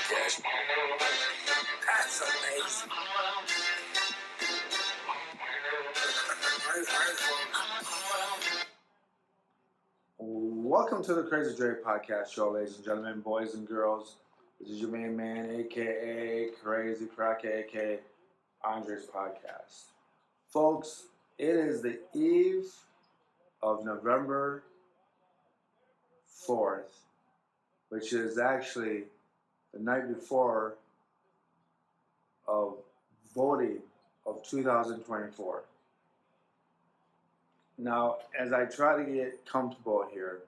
That's amazing. Welcome to the Crazy Dre Podcast Show, ladies and gentlemen, boys and girls. This is your main man, aka Crazy Crack, aka Andre's podcast. Folks, it is the eve of November 4th, which is actually the night before of voting of 2024. Now, as I try to get comfortable here,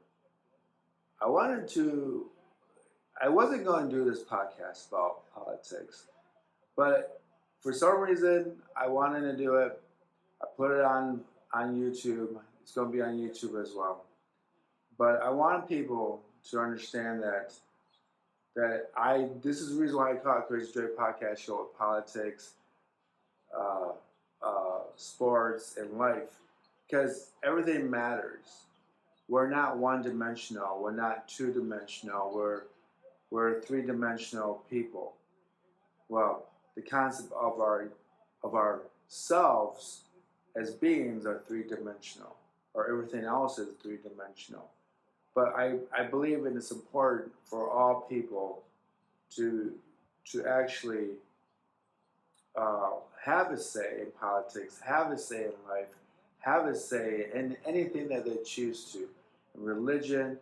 I wasn't going to do this podcast about politics, but for some reason, I wanted to do it. I put it on YouTube. It's going to be on YouTube as well. But I want people to understand that this is the reason why I call it Crazy Dre Podcast Show with politics, sports, and life. Because everything matters. We're not one-dimensional. We're not two-dimensional. We're three-dimensional people. Well, the concept of ourselves as beings are three-dimensional, or everything else is three-dimensional. But I believe it's important for all people to actually have a say in politics, have a say in life, have a say in anything that they choose to, in religion,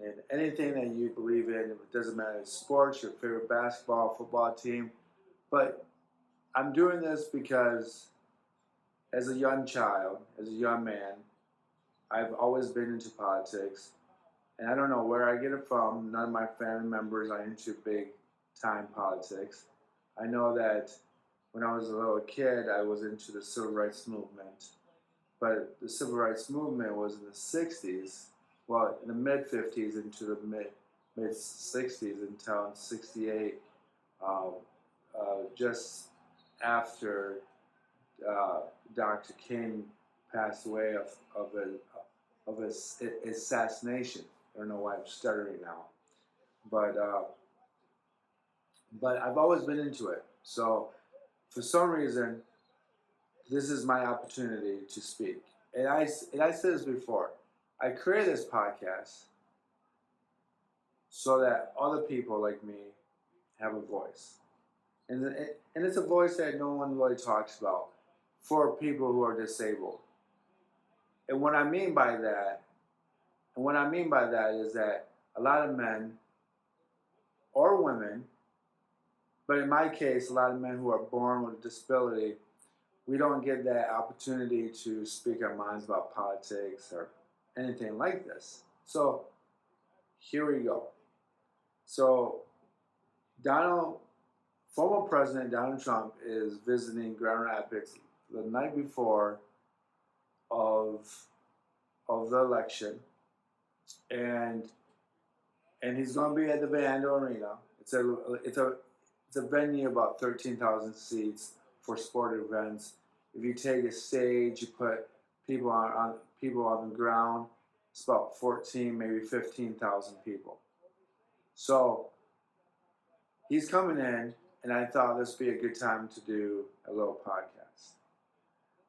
and anything that you believe in. It doesn't matter, sports, your favorite basketball, football team. But I'm doing this because as a young child, as a young man, I've always been into politics. And I don't know where I get it from. None of my family members are into big time politics. I know that when I was a little kid, I was into the civil rights movement. But the civil rights movement was in the 60s, well, in the mid-50s into the mid-60s until 68, just after Dr. King passed away of his assassination. I don't know why I'm stuttering now. But I've always been into it. So for some reason, this is my opportunity to speak. And I said this before. I created this podcast so that other people like me have a voice. And it's a voice that no one really talks about for people who are disabled. And what I mean by that is that a lot of men or women, but in my case, a lot of men who are born with a disability, we don't get that opportunity to speak our minds about politics or anything like this. So here we go. So former President Donald Trump is visiting Grand Rapids the night before of the election, and he's going to be at the Vando Arena. It's a venue about 13,000 seats for sport events. If you take a stage, you put people on the ground, it's about 14, maybe 15,000 people. So he's coming in, and I thought this would be a good time to do a little podcast.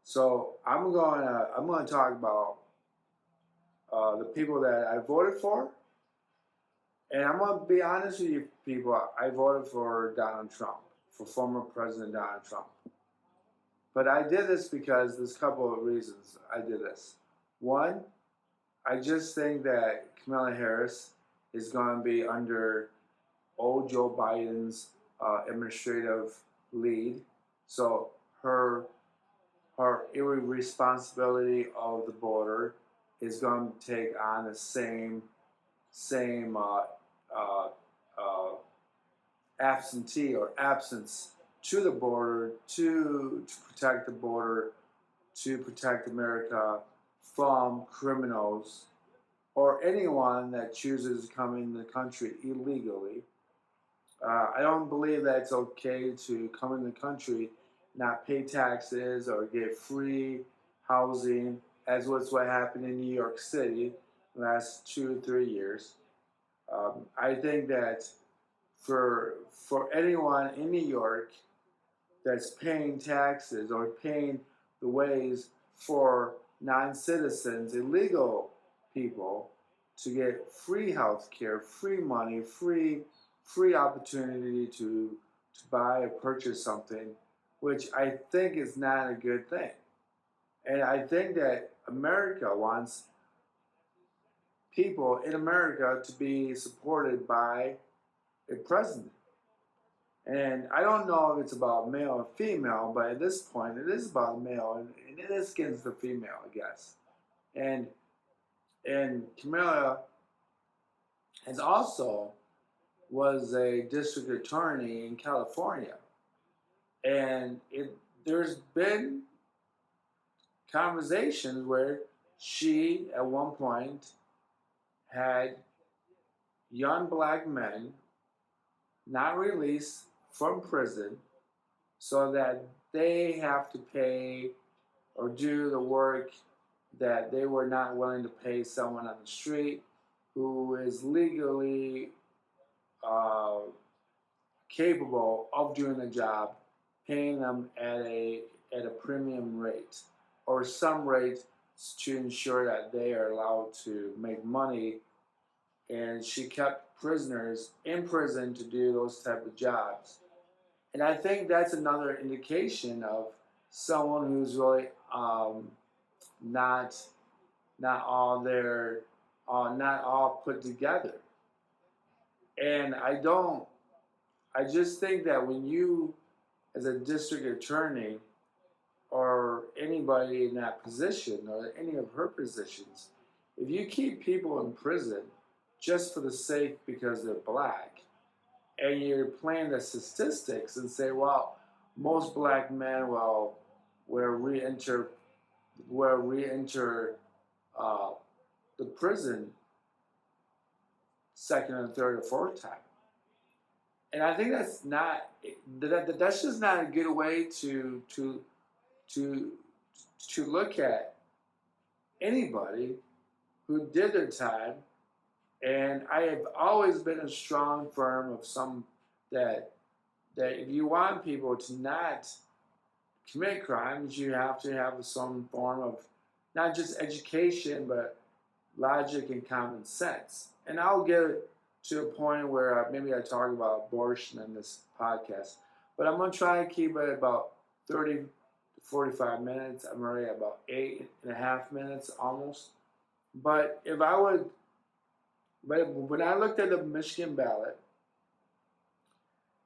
So I'm going to talk about the people that I voted for, and I'm going to be honest with you people. I voted for Donald Trump, for former President Donald Trump. But I did this because there's a couple of reasons I did this. One, I just think that Kamala Harris is going to be under old Joe Biden's administrative lead. So her irresponsibility of the border is going to take on the same absence to the border, to protect the border, to protect America from criminals or anyone that chooses to come in the country illegally. I don't believe that it's okay to come in the country, not pay taxes or get free housing, as was what happened in New York City the last 2 or 3 years. I think that for anyone in New York that's paying taxes or paying the ways for non-citizens, illegal people, to get free health care, free money, free opportunity to buy or purchase something, which I think is not a good thing. And I think that America wants people in America to be supported by a president. And I don't know if it's about male or female, but at this point, it is about male, and it is against the female, I guess. And Kamala has also was a district attorney in California, and there's been conversations where she, at one point, had young black men not released from prison so that they have to pay or do the work that they were not willing to pay someone on the street who is legally capable of doing the job, paying them at a premium rate or some rate to ensure that they are allowed to make money. And she kept prisoners in prison to do those type of jobs. And I think that's another indication of someone who's really not all there, not all put together. And I just think that when you, as a district attorney, or anybody in that position, or any of her positions, if you keep people in prison just for the sake because they're black, and you're playing the statistics and say, well, most black men will re-enter the prison second and third or fourth time. And I think that's just not a good way to look at anybody who did their time. And I have always been a strong firm of some that if you want people to not commit crimes, you have to have some form of not just education, but logic and common sense. And I'll get to a point where maybe I talk about abortion in this podcast, but I'm going to try and keep it about 30 to 45 minutes. I'm already at about 8.5 minutes almost. But when I looked at the Michigan ballot,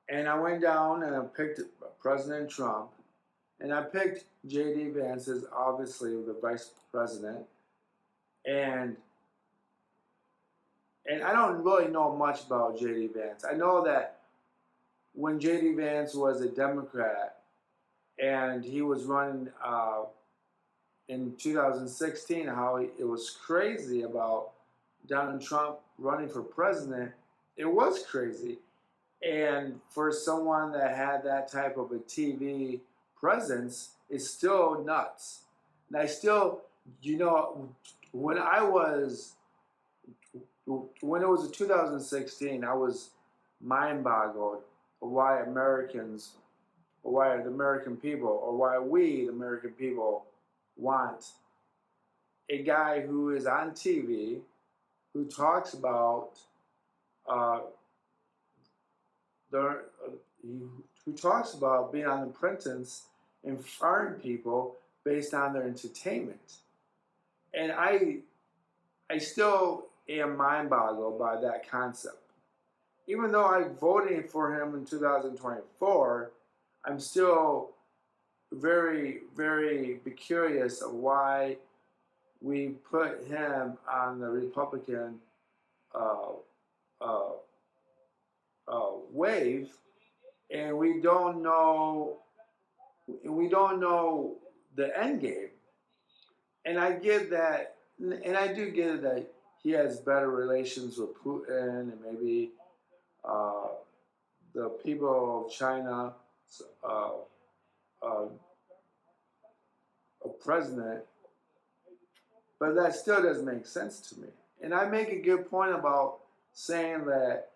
and I went down and I picked President Trump, and I picked J.D. Vance as obviously the vice president, and I don't really know much about J.D. Vance. I know that when J.D. Vance was a Democrat and he was running in 2016, how it was crazy about Donald Trump running for president. It was crazy. And for someone that had that type of a TV presence, it's still nuts. And I still, when it was in 2016, I was mind-boggled of why Americans, or why the American people, or why we, the American people, want a guy who is on TV, who talks about who talks about being on The Apprentice and firing people based on their entertainment. And I still am mind-boggled by that concept. Even though I voted for him in 2024, I'm still very, very curious of why we put him on the Republican wave, and we don't know the end game. And I get that, and I do get it that he has better relations with Putin and maybe the people of China, a president, but that still doesn't make sense to me. And I make a good point about saying that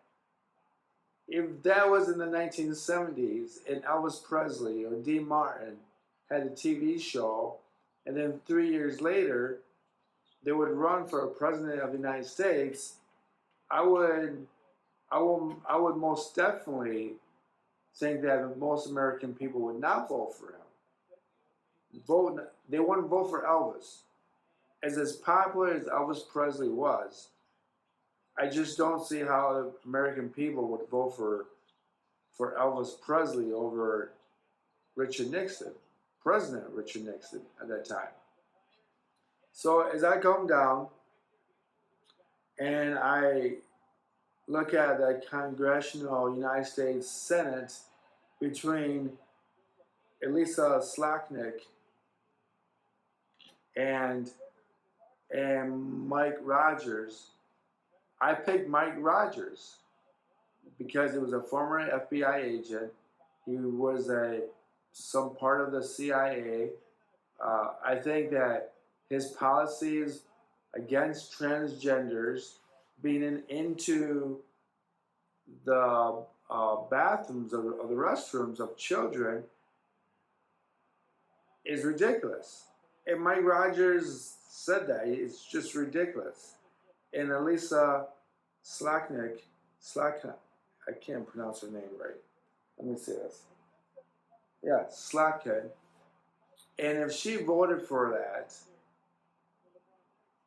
if that was in the 1970s and Elvis Presley or Dean Martin had a TV show, and then 3 years later they would run for president of the United States, I would, I would most definitely think that most American people would not vote for him. They wouldn't vote for Elvis. As popular as Elvis Presley was, I just don't see how American people would vote for Elvis Presley over Richard Nixon, President Richard Nixon at that time. So as I come down and I look at the Congressional United States Senate between Elisa Slotnick and Mike Rogers, I picked Mike Rogers because he was a former FBI agent. He was some part of the CIA. I think that his policies against transgenders being into the bathrooms of the restrooms of children is ridiculous. And Mike Rogers said that. It's just ridiculous. And Elisa Slotnick, I can't pronounce her name right. Let me see this. Yeah, Slotnick. And if she voted for that,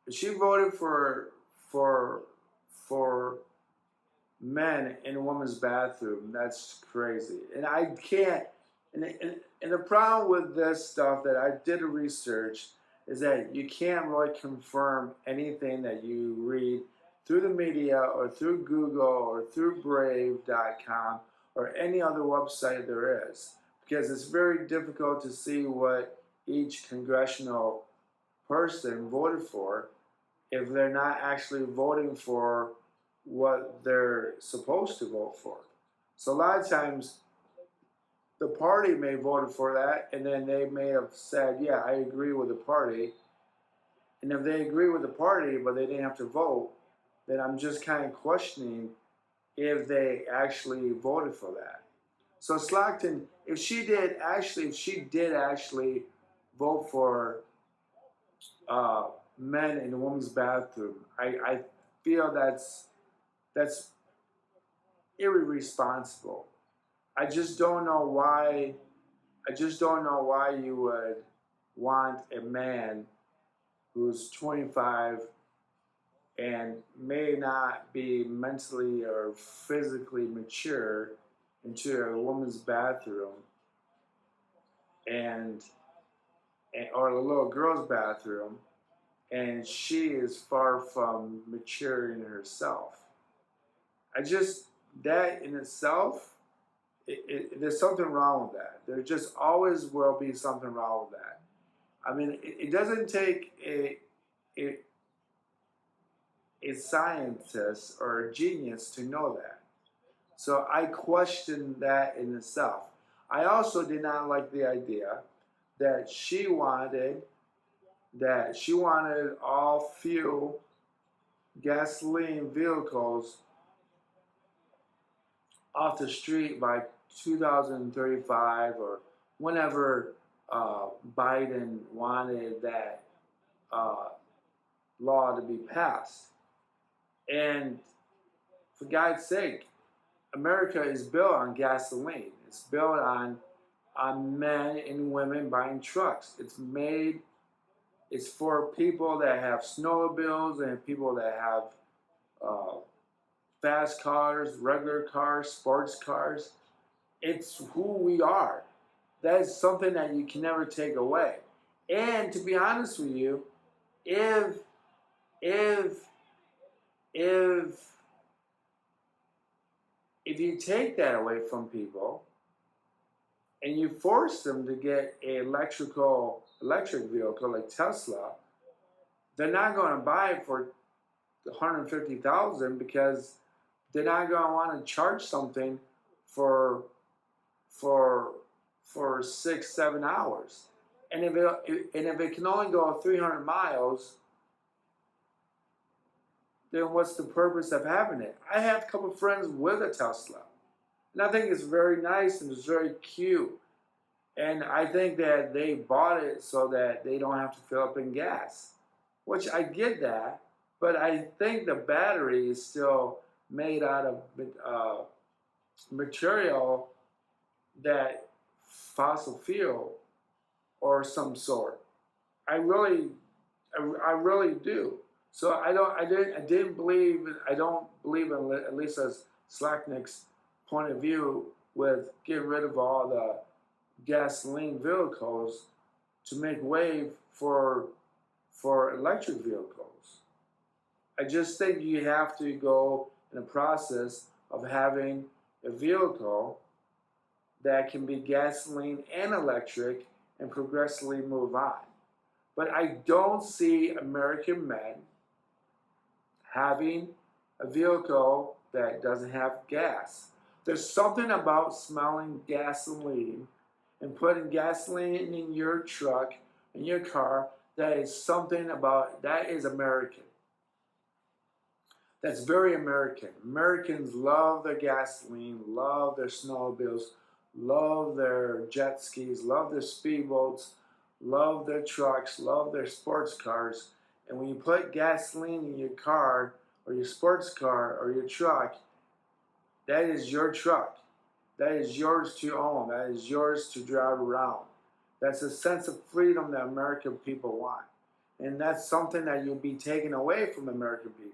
if she voted for men in a woman's bathroom, that's crazy. And I can't. And the problem with this stuff that I did a research is that you can't really confirm anything that you read through the media or through Google or through Brave.com or any other website there is, because it's very difficult to see what each congressional person voted for if they're not actually voting for what they're supposed to vote for. So a lot of times the party may have voted for that, and then they may have said, yeah, I agree with the party. And if they agree with the party, but they didn't have to vote, then I'm just kind of questioning if they actually voted for that. So Slotnick, if she did actually vote for men in a woman's bathroom, I feel that's irresponsible. I just don't know why you would want a man who's 25 and may not be mentally or physically mature into a woman's bathroom or a little girl's bathroom, and she is far from maturing herself. That in itself, there's something wrong with that. There just always will be something wrong with that. I mean, it doesn't take a scientist or a genius to know that. So I question that in itself. I also did not like the idea that she wanted all fuel gasoline vehicles off the street by 2035 or whenever Biden wanted that law to be passed. And for God's sake, America is built on gasoline. It's built on men and women buying trucks. It's for people that have snowmobiles and people that have fast cars, regular cars, sports cars. It's who we are. That is something that you can never take away. And to be honest with you, if you take that away from people and you force them to get an electric vehicle like Tesla, they're not going to buy it for $150,000 because they're not going to want to charge something for 6-7 hours. And if it can only go 300 miles, then what's the purpose of having it? I have a couple of friends with a Tesla, And I think it's very nice and it's very cute. And I think that they bought it so that they don't have to fill up in gas, which I get that. But I think the battery is still made out of material that fossil fuel or some sort. I really, I really do. So I didn't believe, I don't believe in Lisa Slacknick's point of view with getting rid of all the gasoline vehicles to make way for electric vehicles. I just think you have to go in the process of having a vehicle that can be gasoline and electric and progressively move on. But I don't see American men having a vehicle that doesn't have gas. There's something about smelling gasoline and putting gasoline in your truck, in your car, that is something about, that is American. That's very American. Americans love their gasoline, love their snowmobiles, love their jet skis, love their speedboats, love their trucks, love their sports cars. And when you put gasoline in your car or your sports car or your truck, that is your truck. That is yours to own. That is yours to drive around. That's a sense of freedom that American people want. And that's something that you'll be taken away from American people.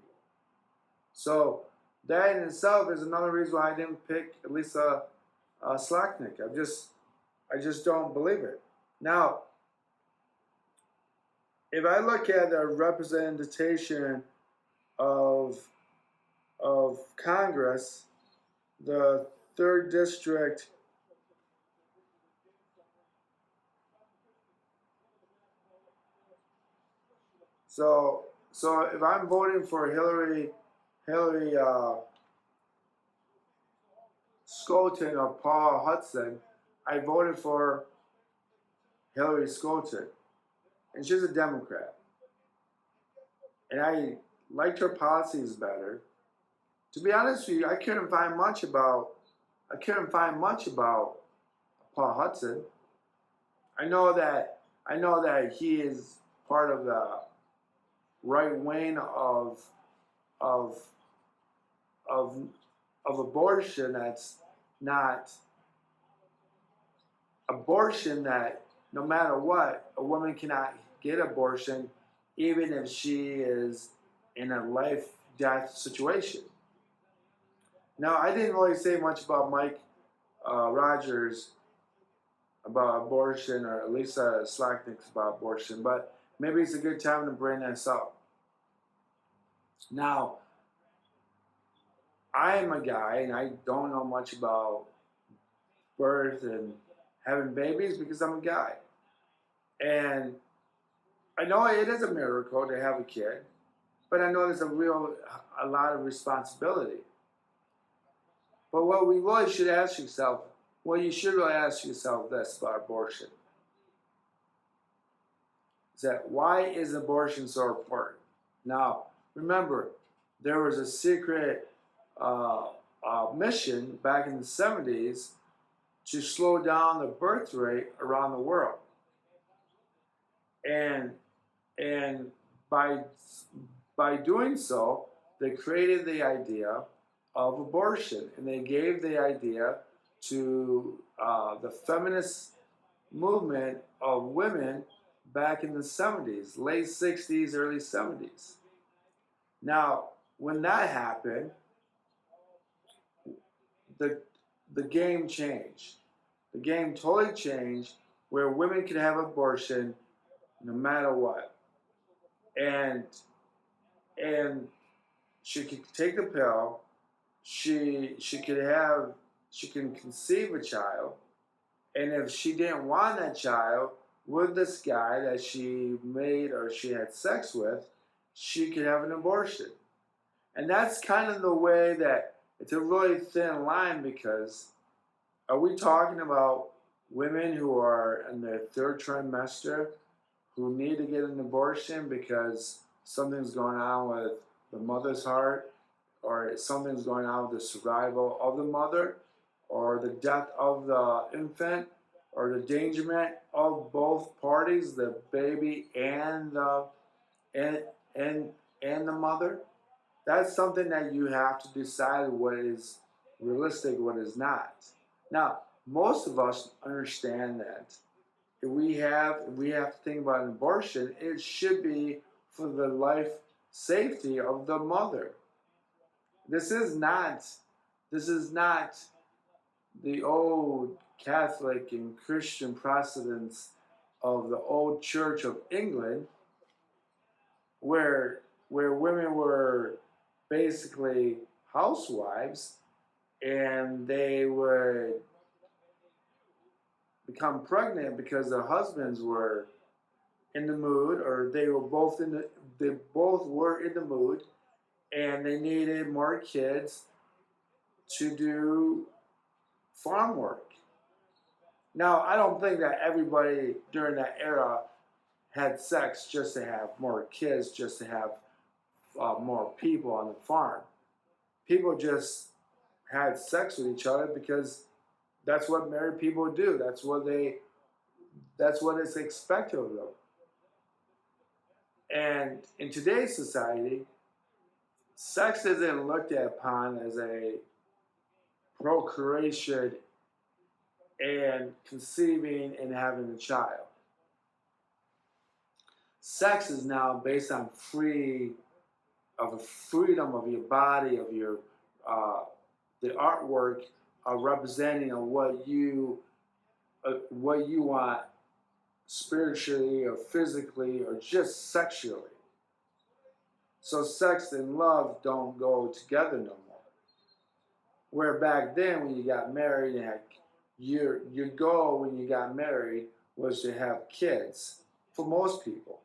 So that in itself is another reason why I didn't pick Lisa Slacknick. I just don't believe it. Now, if I look at the representation of Congress, the 3rd district so if I'm voting for Hillary Skolton or Paul Hudson, I voted for Hillary Skolton, and she's a Democrat, and I liked her policies better. To be honest with you, I couldn't find much about Paul Hudson. I know that he is part of the right wing of abortion. That's not abortion, that no matter what, a woman cannot get abortion even if she is in a life-death situation. Now, I didn't really say much about Mike Rogers about abortion, or Lisa Slacknick's about abortion, but maybe it's a good time to bring this up. Now, I am a guy, and I don't know much about birth and having babies because I'm a guy. And I know it is a miracle to have a kid, but I know there's a lot of responsibility. But what we really should ask yourself, well, you should really ask yourself this about abortion. Is that, why is abortion so important? Now, remember, there was a secret mission back in the 70s to slow down the birth rate around the world. And by doing so, they created the idea of abortion, and they gave the idea to the feminist movement of women back in the 70s, late 60s, early 70s. Now, when that happened, the game changed. The game totally changed, where women could have abortion no matter what. And she could take the pill, she can conceive a child, and if she didn't want that child with this guy that she made or she had sex with, she could have an abortion. And that's kind of the way that it's a really thin line, because are we talking about women who are in their 3rd trimester who need to get an abortion because something's going on with the mother's heart, or something's going on with the survival of the mother? or the death of the infant or the endangerment of both parties, the baby and the and and and the mother, that's something that you have to decide what is realistic, what is not. Now, most of us understand that if we have to think about an abortion, it should be for the life safety of the mother. This is not this is not the old Catholic and Christian precedents of the old Church of England, where women were basically housewives and they would become pregnant because their husbands were in the mood, or they both were in the mood, and they needed more kids to do farm work. Now, I don't think that everybody during that era had sex just to have more kids, just to have more people on the farm. People just had sex with each other because that's what married people do. That's what is expected of them. And in today's society, sex isn't looked upon as a procreation and conceiving and having a child. Sex is now based on freedom of your body, of your the artwork representing of what you want spiritually or physically or just sexually. So sex and love don't go together no more. Where back then, when you got married, and your goal when you got married was to have kids for most people.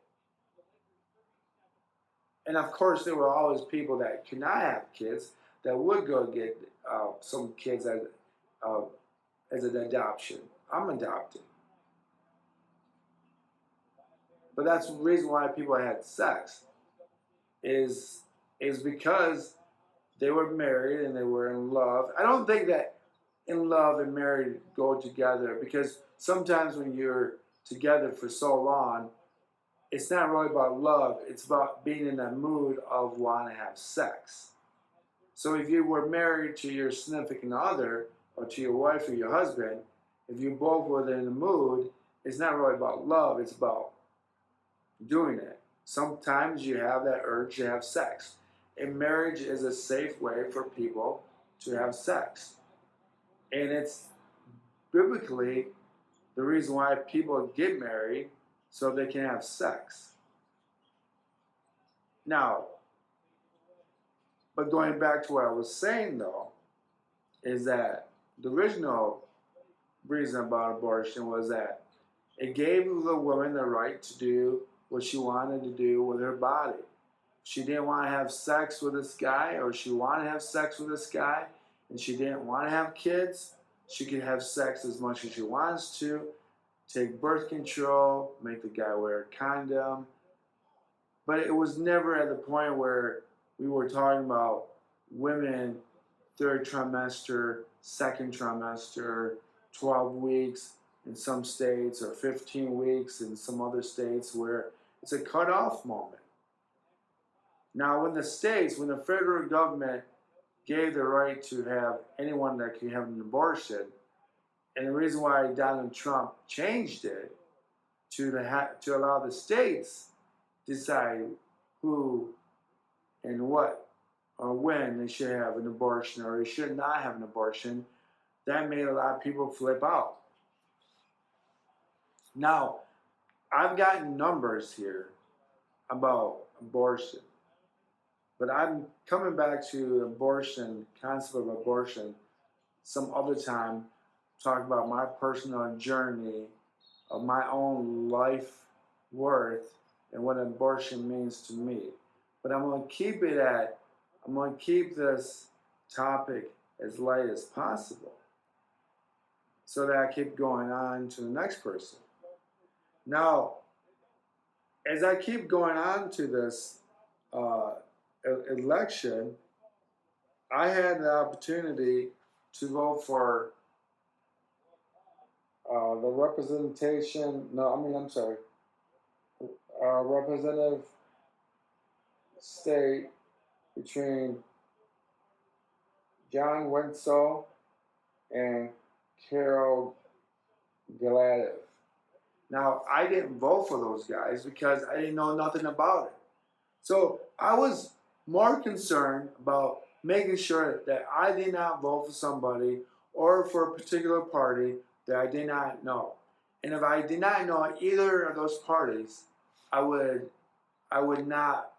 And of course, there were always people that could not have kids that would go get some kids as an adoption. I'm adopted. But that's the reason why people had sex is because they were married and they were in love. I don't think that in love and married go together, because sometimes when you're together for so long, it's not really about love. It's about being in that mood of wanting to have sex. So if you were married to your significant other or to your wife or your husband, if you both were in the mood, it's not really about love. It's about doing it. Sometimes you have that urge to have sex. And marriage is a safe way for people to have sex. And it's biblically the reason why people get married, so they can have sex. Now, but going back to what I was saying though, is that the original reason about abortion was that it gave the woman the right to do what she wanted to do with her body. She didn't want to have sex with this guy, or she wanted to have sex with this guy, and she didn't want to have kids. She could have sex as much as she wants to, take birth control, make the guy wear a condom. But it was never at the point where we were talking about women third trimester, second trimester, 12 weeks in some states, or 15 weeks in some other states, where it's a cutoff moment. Now, when the federal government gave the right to have anyone that can have an abortion, and the reason why Donald Trump changed it to allow the states decide who and what or when they should have an abortion or they should not have an abortion, that made a lot of people flip out. Now, I've gotten numbers here about abortion, but I'm coming back to abortion, concept of abortion, some other time, talk about my personal journey of my own life worth and what abortion means to me. But I'm going to keep this topic as light as possible so that I keep going on to the next person. Now, as I keep going on to this election, I had the opportunity to vote for the representation. No, I'm sorry. Representative state between John Wenzel and Carol Galadev. Now, I didn't vote for those guys because I didn't know nothing about it. So I was more concerned about making sure that I did not vote for somebody or for a particular party that I did not know. And if I did not know either of those parties, I would not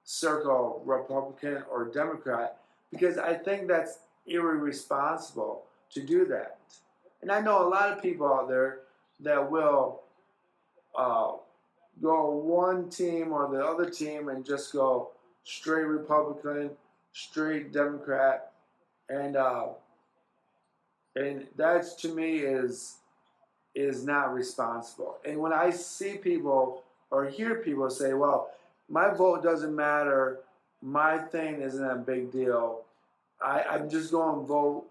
circle Republican or Democrat because I think that's irresponsible to do that. And I know a lot of people out there that will go one team or the other team and just go straight Republican, straight Democrat, and that to me is not responsible. And when I see people or hear people say, "Well, my vote doesn't matter, my thing isn't a big deal. I'm just going to vote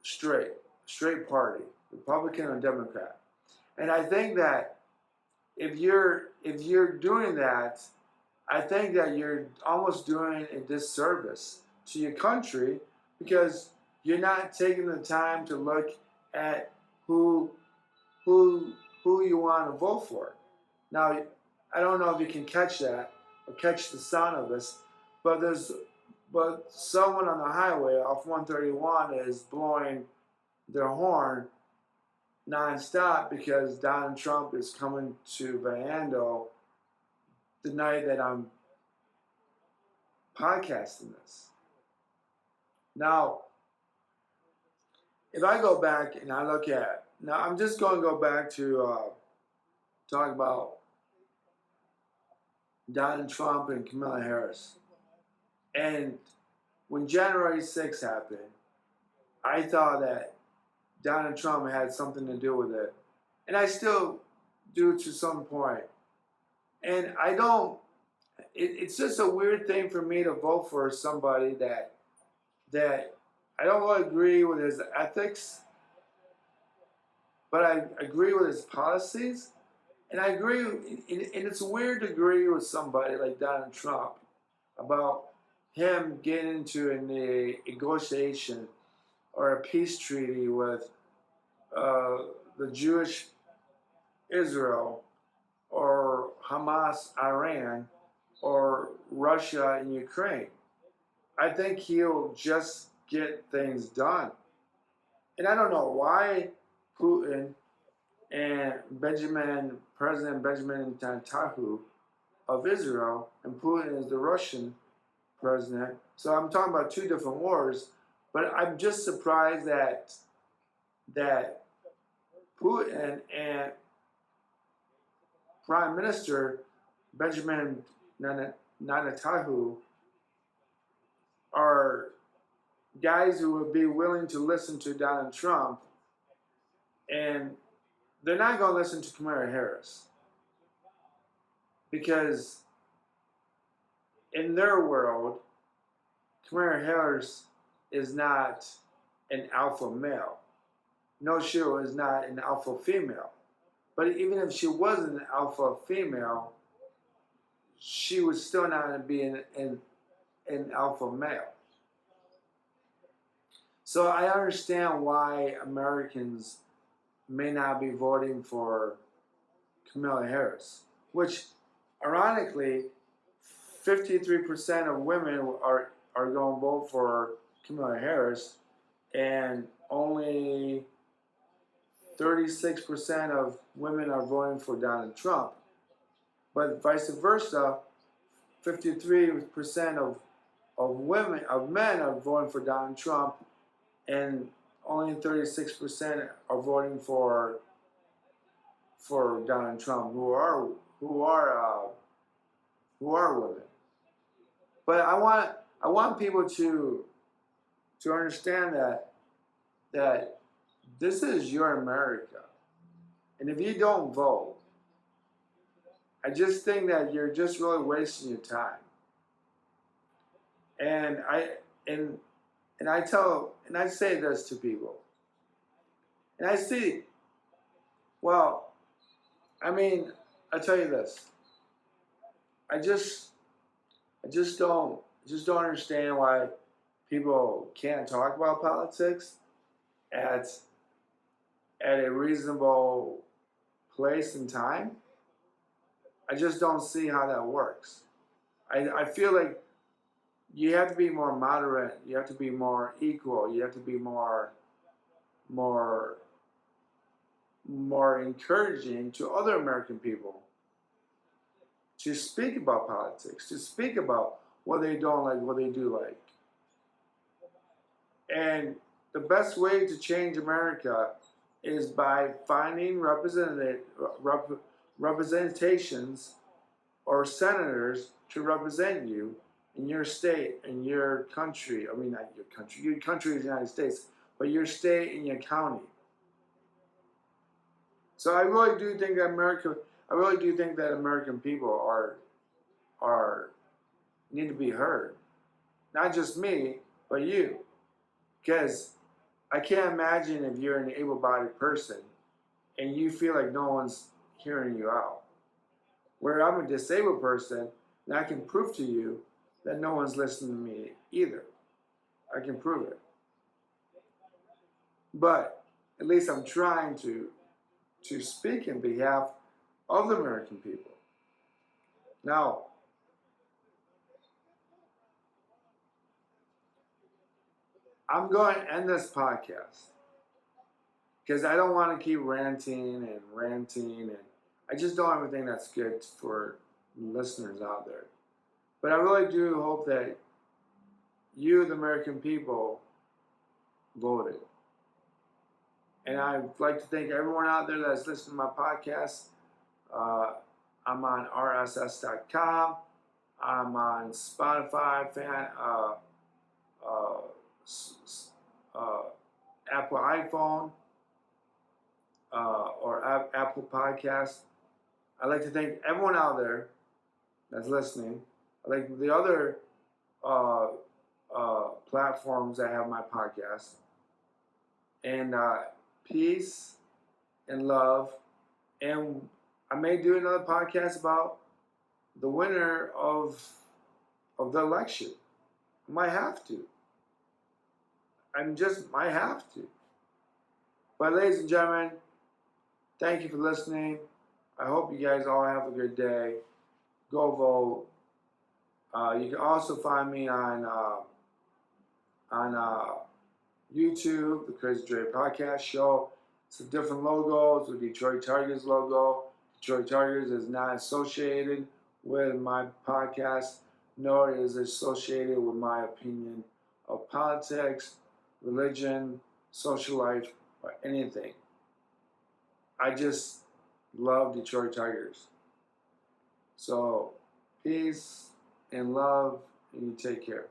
straight party, Republican or Democrat." And I think that if you're doing that, I think that you're almost doing a disservice to your country because you're not taking the time to look at who you want to vote for. Now, I don't know if you can catch that or catch the sound of this, but someone on the highway off 131 is blowing their horn nonstop because Donald Trump is coming to Vando the night that I'm podcasting this. Now, if I go back and I look at, now I'm just going to go back to talk about Donald Trump and Kamala Harris. And when January 6th happened, I thought that Donald Trump had something to do with it. And I still do to some point. And I don't, it's just a weird thing for me to vote for somebody that I don't really agree with his ethics, but I agree with his policies. And I agree, and it's weird to agree with somebody like Donald Trump about him getting into a negotiation or a peace treaty with the Jewish Israel or Hamas Iran or Russia and Ukraine. I think he'll just get things done. And I don't know why Putin and President Benjamin Netanyahu of Israel, and Putin is the Russian president. So I'm talking about two different wars, but I'm just surprised that Putin and Prime Minister Benjamin Netanyahu are guys who would be willing to listen to Donald Trump, and they're not going to listen to Kamala Harris because in their world, Kamala Harris is not an alpha male. No, she is not an alpha female. But even if she was an alpha female, she would still not be an alpha male. So I understand why Americans may not be voting for Kamala Harris, which ironically, 53% of women are going to vote for Kamala Harris, and only 36% of women are voting for Donald Trump. But vice versa, 53% of men are voting for Donald Trump, and only 36% are voting for Donald Trump, who are women. But I want people to understand that this is your America, and if you don't vote, I just think that you're just really wasting your time. And and I say this to people, and I see, well, I mean, I tell you this, I just, I just don't understand why people can't talk about politics at a reasonable place and time. I just don't see how that works. I feel like you have to be more moderate. You have to be more equal. You have to be more, more encouraging to other American people to speak about politics, to speak about what they don't like, what they do like. And the best way to change America is by finding representations or senators to represent you in your state, in your country. I mean, not your country is the United States, but your state and your county. So I really do think that American people are need to be heard. Not just me, but you. Because I can't imagine if you're an able-bodied person and you feel like no one's hearing you out. Where I'm a disabled person, and I can prove to you that no one's listening to me either. I can prove it. But at least I'm trying to speak in behalf of the American people. Now, I'm going to end this podcast because I don't want to keep ranting, and I just don't have anything that's good for listeners out there. But I really do hope that you, the American people, voted. And I'd like to thank everyone out there that's listening to my podcast. I'm on rss.com. I'm on Spotify, Apple iPhone, or Apple Podcast. I'd like to thank everyone out there that's listening. I like the other platforms that have my podcast. And peace and love. And I may do another podcast about the winner of the election. I might have to. Might have to. But ladies and gentlemen, thank you for listening. I hope you guys all have a good day. Go vote. You can also find me on YouTube, the CRAZYDRE Podcast Show. It's a different logo. It's a Detroit Tigers logo. Detroit Tigers is not associated with my podcast, nor is it associated with my opinion of politics, religion, social life, or anything. I just love Detroit Tigers. So, peace and love, and you take care.